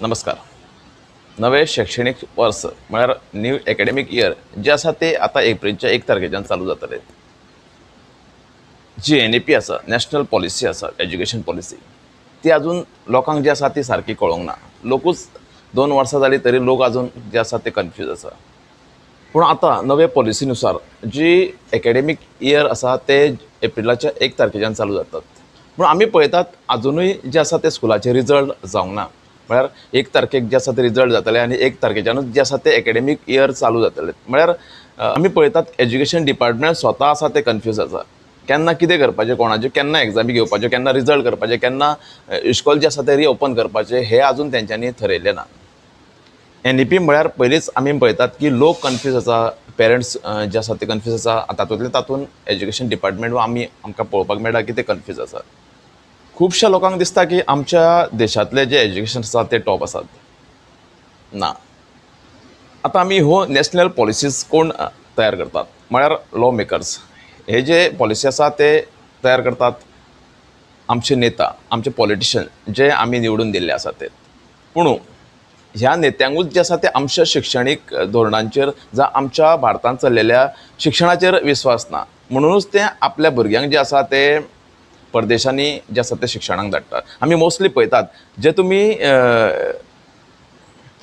नमस्कार. नवे शैक्षणिक वर्स म्हळ्यार न्यू एकेडमिक इयर जे आसा ते आतां एप्रिलच्या 1 तारखेच्यान चालू जातले. जी NEP आसा, नॅशनल पॉलिसी आसा, एज्युकेशन पॉलिसी, ती अजून लोकांक जी आसा ती सारकी कळोंक ना. लोकूच 2 वर्सां जालीं तरी लोक अजून जे आसा ते कन्फ्यूज आसा. पूण आतां नवे पॉलिसीनुसार जी एकेडमिक इयर आसा ते एप्रिलाच्या 1 तारखेच्यान चालू जातात. पूण आमी पळयतात अजुनूय जे आसा ते स्कुलाचे रिजल्ट जावंक ना. म्हळ्यार 1 तारखेक जे आसा ते रिजल्ट जातले आनी 1 तारखेच्यानूच जे आसा ते एकेडमिक इयर चालू जातले. म्हळ्यार आमी पळयतात एज्युकेशन डिपार्टमेंट स्वता आसा ते कन्फ्यूज आसा. केन्ना कितें करपाचें कोणाच्यो, केन्ना एग्जामी घेवपाच्यो, केन्ना रिजल्ट करपाचे, केन्ना इश्कॉल जे आसा ते रिओपन करपाचे हें आजून तेंच्यांनी थरयलें ना. NEP म्हळ्यार पयलींच आमी पळयतात की लोक कन्फ्यूज आसा, पेरंट्स जे आसा ते कन्फ्यूज आसा. तातूंतले तातूंत एज्युकेशन डिपार्टमेंट वा आमकां पळोवपाक मेळटा की ते कन्फ्यूज आसा. खुबश्या लोकांक दिसता की आमच्या देशांतले जे एज्युकेशन आसा ते टॉप आसात. ना. आतां आमी हो नॅशनल पॉलिसीज कोण तयार करतात म्हळ्यार लॉ मेकर्स. हे जे पॉलिसी आसा ते तयार करतात आमचे नेता, आमचे पॉलिटिशियन जे आमी निवडून दिल्ले आसा ते. पूण ह्या नेत्यांकूच जे आसा ते आमच्या शिक्षणीक धोरणांचेर जावं आमच्या भारतांत चल्लेल्या शिक्षणाचेर विस्वास ना. म्हणूनच ते आपल्या भुरग्यांक जे आसा ते परदेशांनी जे आसा ते शिक्षणाक धाडटात. आमी मोस्टली पळयतात जे तुमी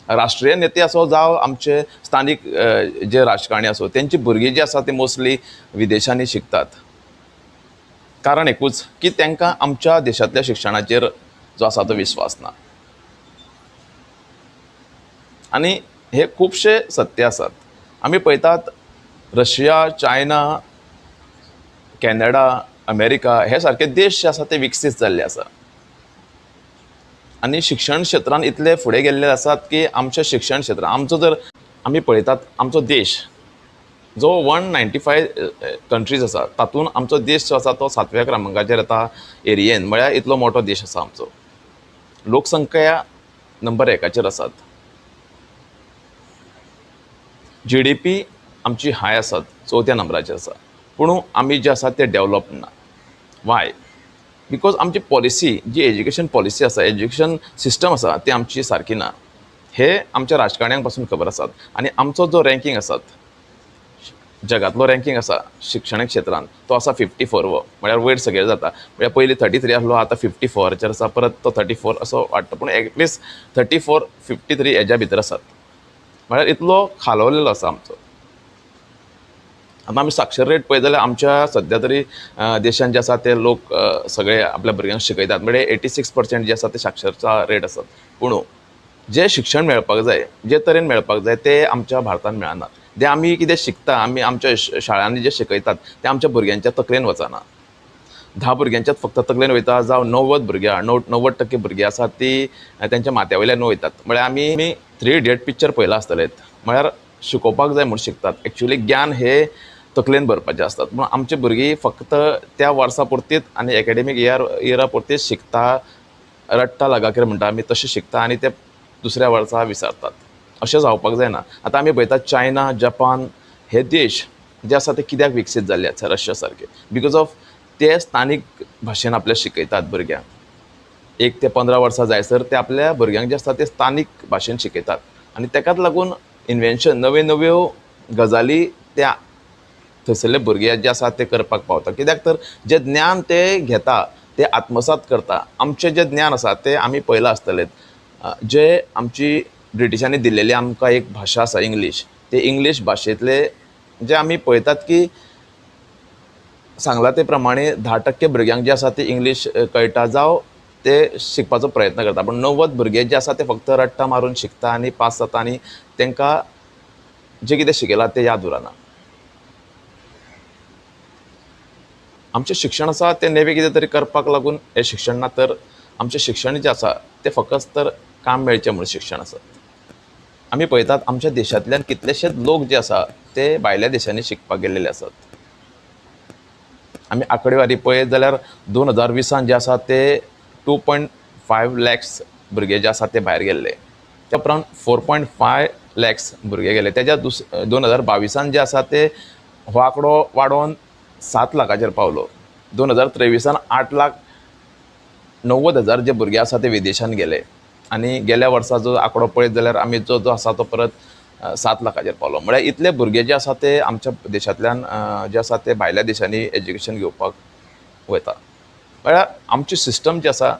राष्ट्रीय नेते आसो जावं आमचे स्थानीक जे राजकारणी आसो तेंची भुरगीं जी आसा ती मोस्टली विदेशांनी शिकतात. कारण एकूच की तांकां आमच्या देशांतल्या शिक्षणाचेर जो आसा तो विस्वास ना. आनी हे खुबशे सत्य आसात. आमी पळयतात रशिया, चायना, कॅनडा, अमेरिका हे सारके देश जे आसा ते विकसीत जाल्ले आसा. आनी शिक्षण क्षेत्रांत इतले फुडें गेल्ले आसात की आमच्या शिक्षण क्षेत्रांत आमचो जर आमी पळयतात आमचो देश जो 195 कंट्रीज आसा तातूंत आमचो देश जो आसा तो 7व्या क्रमांकाचेर येता एरियेन. म्हळ्यार इतलो मोठो देश आसा आमचो. लोकसंख्या नंबर 1चेर आसात. GDP आमची हाय आसात, 4थ्या नंबराचेर आसा. पूण आमी जे आसा ते डेवलप ना. वाय? बिकॉज आमची पॉलिसी जी एज्युकेशन पॉलिसी आसा, एज्युकेशन सिस्टम आसा ती आमची सारकी ना. हे आमच्या राजकारण्यांक पासून खबर आसात. आनी आमचो जो रँकींग आसात जगातलो रँकींग आसा शिक्षणीक क्षेत्रांत तो आसा 54 वो. म्हळ्यार वयर सकयल जाता. म्हळ्यार पयलीं 33 आसलो आतां 54चेर आसा, परत तो 34 असो वाडटा. पूण एटलिस्ट 34, 53 हेज्या भितर आसात. म्हळ्यार इतलो खालवलेलो आसा आमचो. आतां आमी साक्षर रेट पळयत जाल्यार आमच्या सद्या तरी देशांत जे आसा ते लोक सगळे आपल्या भुरग्यांक शिकयतात. म्हणजे 86% जे आसा ते साक्षरता रेट आसात. पूण जे शिक्षण मेळपाक जाय, जे तरेन मेळपाक जाय ते आमच्या भारतांत मेळना. जे आमी कितें शिकता, आमी आमच्या शाळांनी जे शिकयतात ते आमच्या भुरग्यांच्या तकलेन वचना. 10 भुरग्यांच्याच फक्त तकलेन वयता जावं 90 भुरग्यां 90% भुरगीं आसात ती तेंच्या माथ्या वयल्यान वयतात. म्हळ्यार आमी 3 इडियट पिक्चर पळयला आसतलेत. म्हळ्यार शिकोवपाक जाय म्हूण शिकतात. एक्चुअली ज्ञान हे तकलेन भरपाचें आसतात. पूण आमचे भुरगीं फक्त त्या वर्सा पुरतीच आनी एकेडमीक इयरा पुरतीच शिकता, रट्टा लगाकर म्हणटा आमी तशें शिकता आनी ते दुसऱ्या वर्सा विसरतात. अशें जावपाक जायना. आतां आमी पळयतात चायना, जपान हे देश जे आसा ते कित्याक विकसीत जाल्ले आसा रशिया सारके. बिकॉज ऑफ ते स्थानीक भाशेन आपल्या शिकयतात भुरग्यांक. 1 ते 15 वर्सां जायसर ते आपल्या भुरग्यांक जे आसता ते स्थानीक भाशेन शिकयतात. आनी ताकाच लागून इन्वेन्शन नव्यो नव्यो गजाली त्या थंयसरले भुरगे जे आसा ते करपाक पावता. कित्याक तर जें ज्ञान ते घेता ते आत्मसात करता. आमचें जें ज्ञान आसा तें आमी पळयलां आसतलें. जे आमची ब्रिटिशांनी दिल्लेली आमकां एक भाशा आसा इंग्लीश. ते इंग्लीश भाशेंतले जे आमी पळयतात की सांगला ते प्रमाणे 10% भुरग्यांक जे आसा ते इंग्लीश कळटा जावं ते शिकपाचो प्रयत्न करता. पूण 90 भुरगे जे आसा ते फक्त रट्टा मारून शिकता आनी पास जाता आनी तांकां जें कितें शिकयलां तें याद उरना. आमचें शिक्षण आसा तें नेवें कितें तरी करपाक लागून हें शिक्षण ना. तर आमचें शिक्षण जें आसा तें फकत तर काम मेळचें म्हूण शिक्षण आसा. आमी पळयतात आमच्या देशांतल्यान कितलेशेच लोक जे आसा ते भायल्या देशांनी शिकपाक गेल्लेले आसात. आमी आंकडेवारी पळयत जाल्यार 2020 जे आसा ते 2.5 लॅक्स भुरगे जे आसा ते भायर गेल्ले. त्या उपरांत 4.5 लॅक्स भुरगे गेले. तेज्या 2022 जे आसा ते हो आंकडो वाडोवन 7 लाखाचेर पावलो. 2023 8,90,000 जे भुरगे आसा ते विदेशांत गेले. आनी गेल्या वर्सा जो आंकडो पळयत जाल्यार आमी जो आसा तो परत 7 लाखाचेर पावलो. म्हळ्यार इतले भुरगे जे आसा ते आमच्या देशांतल्यान जे आसा ते भायल्या देशांनी एज्युकेशन घेवपाक वयता. म्हळ्यार आमची सिस्टम जी आसा,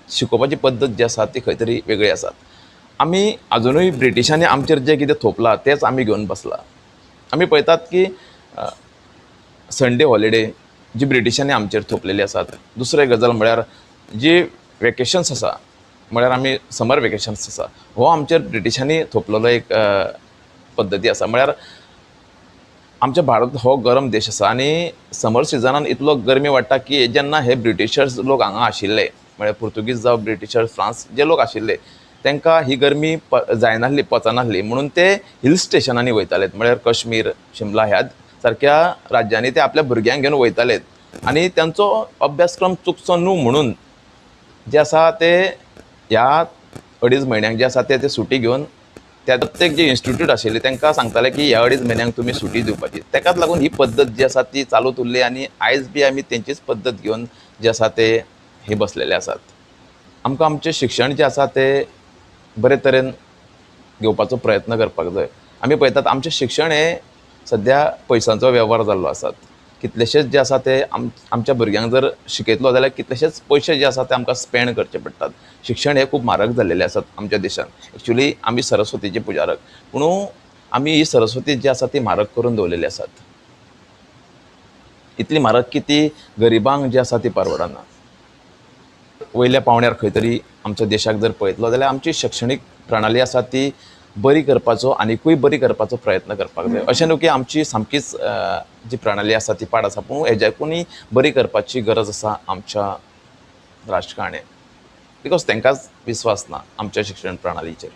शिकोवपाची पद्दत जी आसा ती खंय तरी वेगळी आसात. आमी अजुनूय ब्रिटिशांनी आमचेर जे कितें थोपलां तेंच आमी घेवन बसला. आमी पळयतात की संडे हॉलिडे जी ब्रिटिशांनी आमचेर थोपलेली आसात. दुसरी गजाल म्हळ्यार जी वेकेशन्स आसा, म्हळ्यार आमी समर वेकेशन्स आसा, हो आमचेर ब्रिटिशांनी थोपलेलो एक पद्दती आसा. म्हळ्यार आमच्या भारत हो गरम देश आसा आनी समर सिजनान इतलो गरमी वाडटा की जेन्ना हे ब्रिटिशर्स लोक हांगा आशिल्ले, म्हळ्यार पुर्तुगीज जावं ब्रिटिशर्स, फ्रांस जे लोक आशिल्ले तांकां ही गरमी जायनासली, पचनासली, म्हणून ते हिल स्टेशनांनी वयताले. म्हळ्यार कश्मीर, शिमला ह्या सारक्या राज्यांनी ते आपल्या भुरग्यांक घेवन वयताले आनी तांचो अभ्यासक्रम चुकचो न्हू म्हणून जे आसा ते ह्या 2.5 म्हयन्यांक जे आसा ते सुटी घेवन त्या प्रत्येक जे इन्स्टिट्यूट आशिल्ले तांकां सांगताले की ह्या 2.5 म्हयन्यांक तुमी सुटी दिवपाची. ताकाच लागून ही पद्दत जी आसा ती चालूच उरली आनी आयज बी आमी तेंचीच पद्दत घेवन जे आसा ते हे बसलेले आसात. आमकां आमचें शिक्षण जें आसा तें बरे तरेन घेवपाचो प्रयत्न करपाक जाय. आमी पळयतात आमचें शिक्षण हें सद्या पयसांचो वेव्हार जाल्लो आसात. कितलेशेच जे आसा ते आमच्या भुरग्यांक जर शिकयतलो जाल्यार कितलेशेच पयशे जे आसा ते आमकां स्पेंड करचे पडटात. शिक्षण हे खूब म्हारग जाल्लेले आसात आमच्या देशान. एक्चुली आमी सरस्वतीचे पुजारक, पूण आमी ही सरस्वती जी आसा ती म्हारग करून दवरलेली आसात. इतली म्हारग की ती गरिबांक जी आसा ती परवडना. वयल्या पावण्यार खंय तरी आमच्या देशाक जर पळयतलो जाल्यार आमची शैक्षणीक प्रणाली आसा ती बरी करपाचो आनिकूय बरी करपाचो प्रयत्न करपाक जाय. अशें न्हू की आमची सामकीच जी प्रणाली आसा ती पाड आसा, पूण हेज्याकूनय बरी करपाची गरज आसा आमच्या राजकारण्यांक, बिकॉज तांकांच विस्वास ना आमच्या शिक्षण प्रणालीचेर.